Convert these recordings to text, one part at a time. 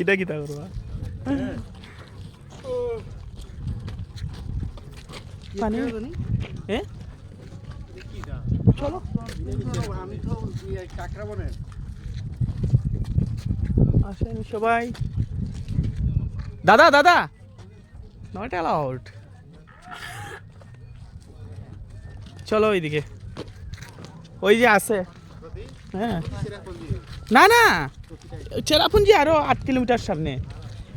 এটা কি তা করবা পানি হ্যাঁ চলো আসেন সবাই দাদা দাদা নট অ্যালাউড চলো ওইদিকে ওই যে আছে হ্যাঁ না না চেরাপুঞ্জি আরো 8 কিলোমিটার সামনে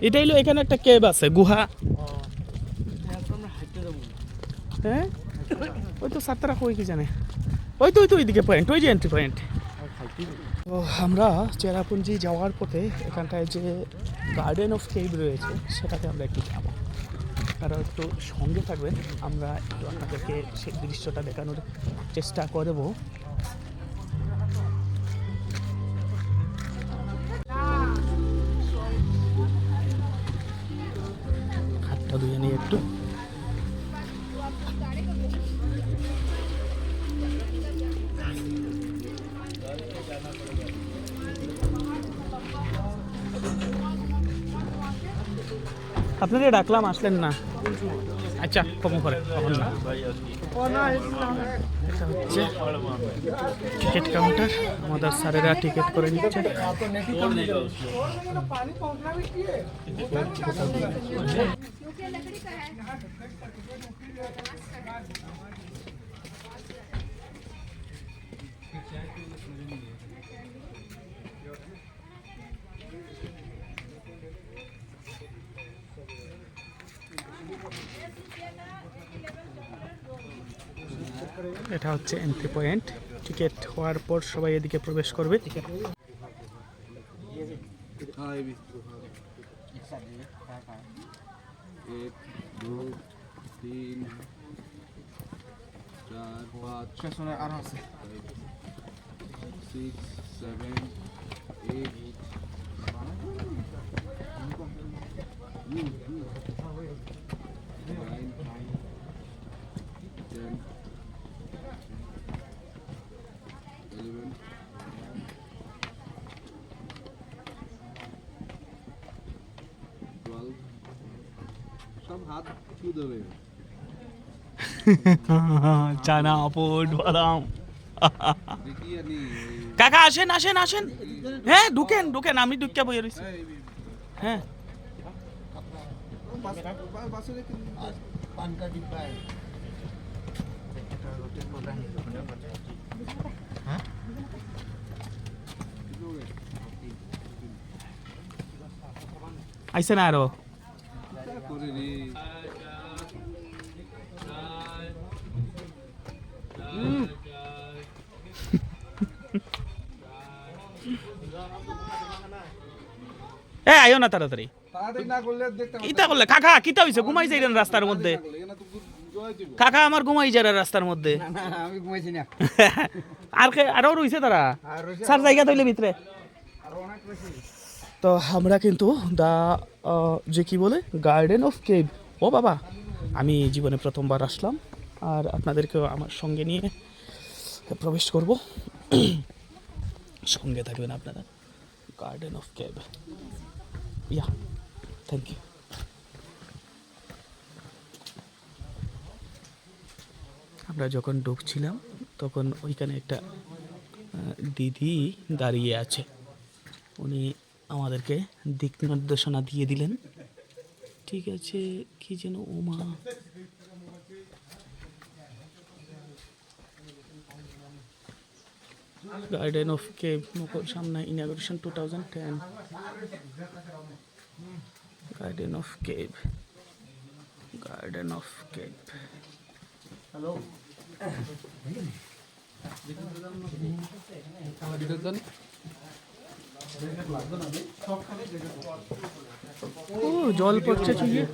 এটা হলো এখানে একটা কেভ আছে গুহা হ্যাঁ ওই তো সাতরা কই কি জানে ওই তো ওইদিকে পয়েন্ট ওই যে এন্ট্রি পয়েন্ট তো আমরা চেরাপুঞ্জি যাওয়ার পথে এখানটায় যে গার্ডেন অফ কেভ রয়েছে সেটাতে আমরা একটু যাবো তারা একটু সঙ্গে থাকবেন আমরা একটু আপনাদেরকে সেই দৃশ্যটা দেখানোর চেষ্টা করব হাতটা ধুয়ে নিয়ে একটু আপনাদের ডাকলাম আসলেন না আচ্ছা কম করে তখন না এটা হচ্ছে টিকিট কাউন্টার আমাদের স্যারেরা টিকিট করে নিচ্ছে এটা হচ্ছে এন্ট্রি পয়েন্ট টিকিট হওয়ার পর সবাই এদিকে প্রবেশ করবে চানা পোট বাদাম কাকা আসেন আসেন আসেন হ্যাঁ ঢুকেন ঢুকেন আমি ঢুকে বই রয়েছি হ্যাঁ আইসে না আরো আইও না তাড়াতাড়ি ইটা করলে কাকা কিতা হইছে ঘুমাই যাইলেন রাস্তার মধ্যে কাকা আমার ঘুমাই যায় রাস্তার মধ্যে আমি ঘুমাইছি না আর আরো রইছে তারা স্যার জায়গা তৈলে ভিতরে তো আমরা কিন্তু যে কি বলে গার্ডেন অফ কেভ ও বাবা আমি জীবনে প্রথমবার আসলাম আর আপনাদেরকেও আমার সঙ্গে নিয়ে প্রবেশ করব সঙ্গে থাকবেন আপনারা Garden of Cave yeah thank you আমরা যখন ঢুকছিলাম তখন ওইখানে একটা দিদি দাঁড়িয়ে আছে উনি আমাদেরকে দিক নির্দেশনা দিয়ে দিলেন ঠিক আছে কি যেন ওমা গার্ডেন অফ কেভ মুকুল সামনে ইনঅগ্রেশন 2010 গার্ডেন অফ কেভ হ্যালো ও জল পড়ছে চুইয়ে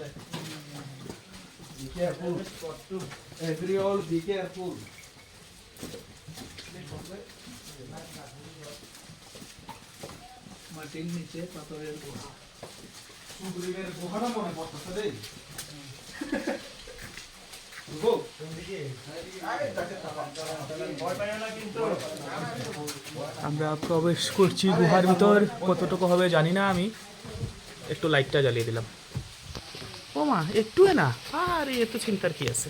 মাটির নিচে পাথরের গুহা সুগ্রীবের গুহাটা মনে পড়তেছে রে আমরা প্রবেশ করছি গুহার ভিতর, কতটুকু হবে জানি না, আমি একটু লাইটটা জ্বালিয়ে দিলাম। ও মা, একটু না, আরে এত চিন্তার কি আছে।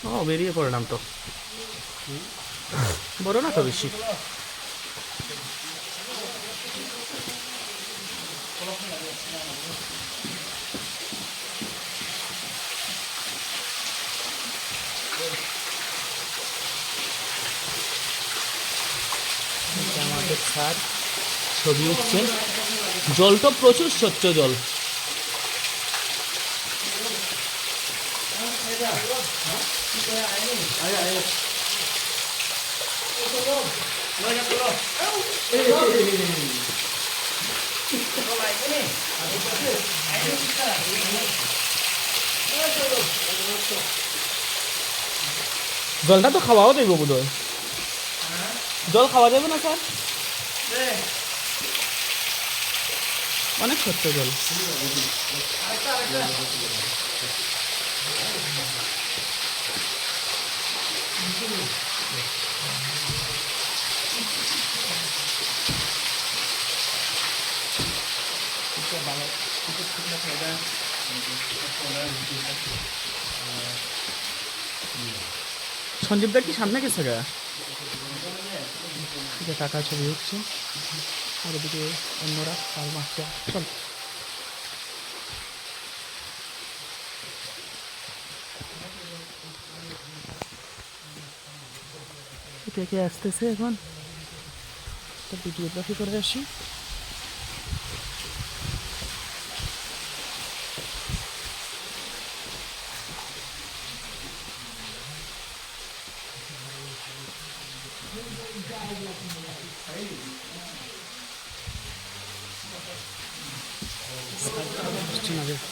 ও বেরিয়ে পড়লাম তো, বড় না তো বেশি। আমাদের স্যার ছবি উঠছে, জলটা প্রচুর স্বচ্ছ জল। জলটা তো খাওয়াও দেবো বোধ হয়, জল খাওয়া যাবে না স্যার? অনেক স্বচ্ছ জল। সঞ্জীবদা কি সামনে গেছে গা? টাকা ছবি হচ্ছে, আর ওদিকে অন্যরা কাল মাছটা চল। কে কে আসতেছে এখন, একটা ভিডিওগ্রাফি করে আসি।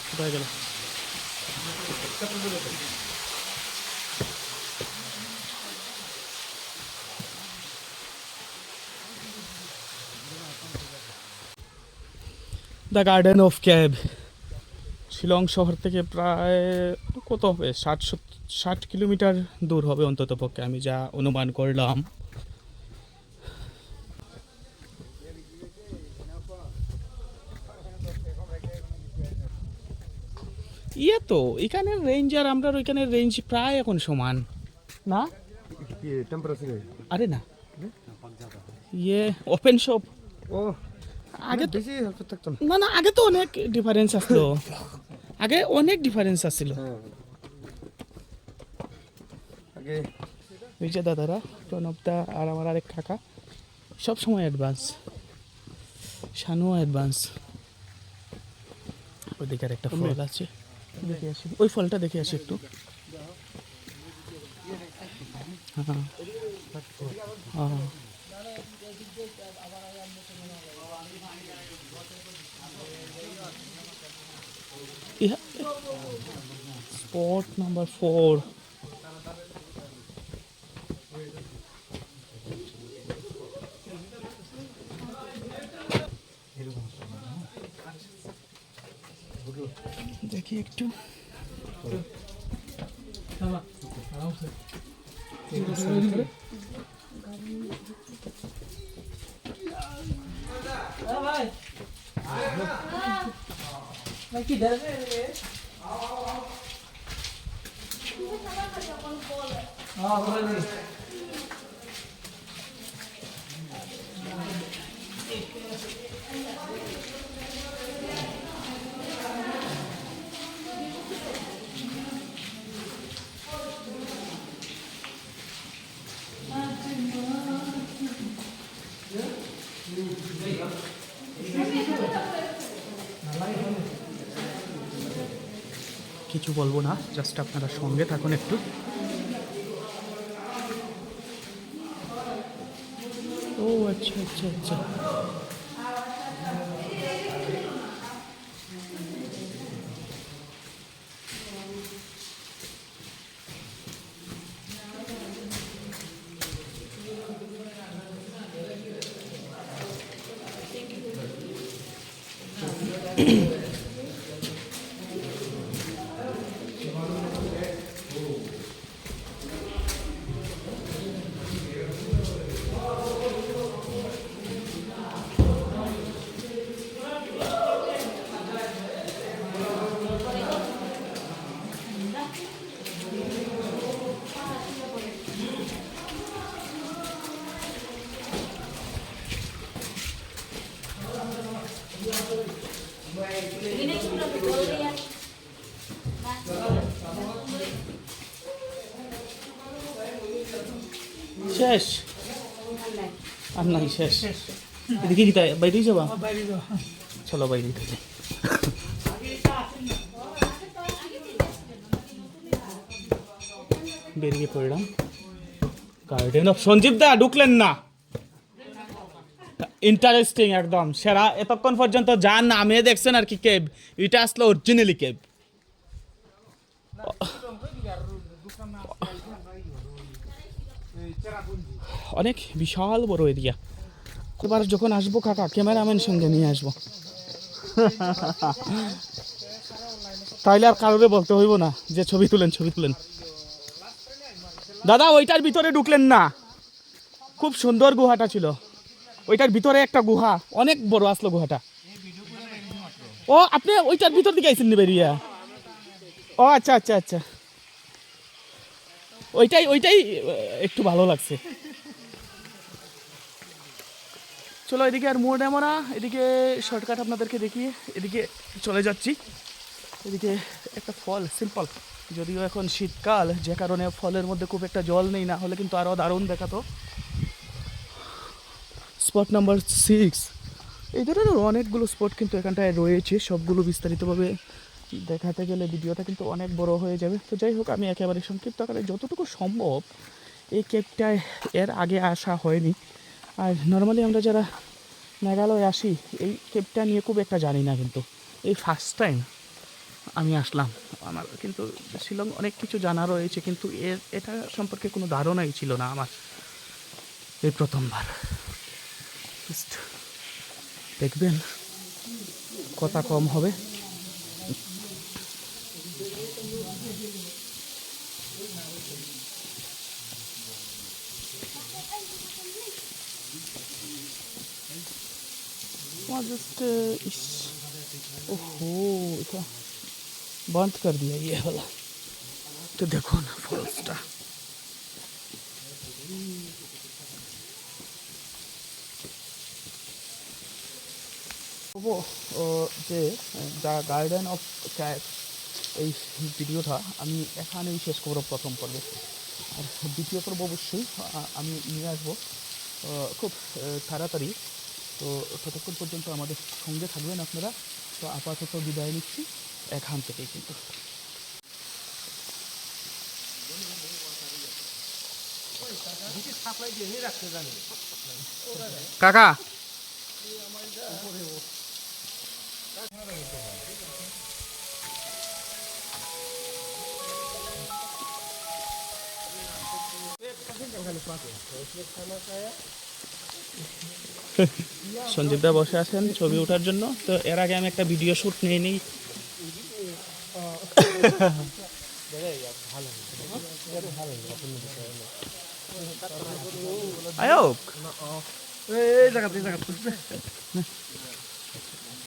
কোথায় গেল? The garden of cab, Shillong শহর থেকে প্রায় কত হবে, 60 কিলোমিটার দূর হবে অন্তত পক্ষে, আমি যা অনুমান করলাম। ইয়ে তো এখানের রেঞ্জ আর আমরা ওইখানের রেঞ্জ প্রায় এখন সমান না? আরে না, ইয়ে ওপেন শপ। ও আগে তো বেশি হেল্প থাকতো না। না না, আগে তো অনেক ডিফারেন্স আসলো, আগে অনেক ডিফারেন্স আসছিল। আগে ওই যে দাদারা, প্রণবদা আর আমার আরেক কাকা, সব সময় অ্যাডভান্স, শানুও অ্যাডভান্স। ওইদিকে আর একটা ফল আছে, দেখে আসি, ওই ফলটা দেখে আসি একটু। হ্যাঁ হ্যাঁ, স্পট নাম্বার 4। দেখি একটু, কিছু বলবো না, জাস্ট আপনারা সঙ্গে থাকুন একটু। ও আচ্ছা আচ্ছা আচ্ছা, শেষ আর নাই শেষ এদিকে কি তাই বাইরেই যাবা চলো বাইরেই থাকি বেরিয়ে পড়লাম গার্ডেন অফ সঞ্জীব দা ঢুকলেন না ইন্টারেস্টিং একদম সেরা এতক্ষণ পর্যন্ত যা নামে দেখছেন আর কি কেব এটা আসলে অরিজিনালি কেব অনেক বিশাল বড় এরিয়া এবার যখন আসবো কাকা ক্যামেরাম্যান সঙ্গে নিয়ে আসবো তাইলে আর কারোরে বলতে হইব না যে ছবি তুলেন দাদা ওইটার ভিতরে ঢুকলেন না খুব সুন্দর গুহাটা ছিল ওইটার ভিতরে একটা গুহা অনেক বড় আসলো গুহাটা ও আপনি ওইটার ভিতর দিকে আইসেন বেরিয়া ও আচ্ছা আচ্ছা আচ্ছা ওইটাই একটু ভালো লাগছে চলো এদিকে আর মোড় আমরা এদিকে শর্টকাট আপনাদেরকে দেখিয়ে এদিকে চলে যাচ্ছি এদিকে একটা ফল সিম্পল যদিও এখন শীতকাল যে কারণে ফলের মধ্যে খুব একটা জল নেই না হলে কিন্তু আরও দারুণ দেখাতো স্পট নাম্বার 6 এই ধরনের অনেকগুলো স্পট কিন্তু এখানটায় রয়েছে সবগুলো বিস্তারিতভাবে দেখাতে গেলে ভিডিওটা কিন্তু অনেক বড় হয়ে যাবে তো যাই হোক আমি একেবারে সংক্ষিপ্ত আকারে যতটুকু সম্ভব এই কেপটায় এর আগে আসা হয়নি আর নর্মালি আমরা যারা মেঘালয় আসি এই কেপটা নিয়ে খুব একটা জানি না কিন্তু এই ফার্স্ট টাইম আমি আসলাম আমার কিন্তু শিলং অনেক কিছু জানা রয়েছে কিন্তু এটা সম্পর্কে কোনো ধারণাই ছিল না আমার এই প্রথমবার দেখবেন কথা কম হবে जस्ट ओहो এটা बंद कर दिया ये वाला तो देखो ना फॉल्सটা যে দ্য গার্ডেন অফ ক্যাট এই ভিডিওটা আমি এখানেই শেষ করব প্রথম পর্বে আর দ্বিতীয় পর্ব অবশ্যই আমি নিয়ে আসবো খুব তাড়াতাড়ি তো ততক্ষণ পর্যন্ত আমাদের সঙ্গে থাকবেন আপনারা তো আপাতত বিদায় নিচ্ছি এখান থেকেই কিন্তু কাকা সঞ্জীবদা বসে আছেন ছবি ওঠার জন্য তো এর আগে আমি একটা ভিডিও শ্যুট নিয়ে নিই আয়োক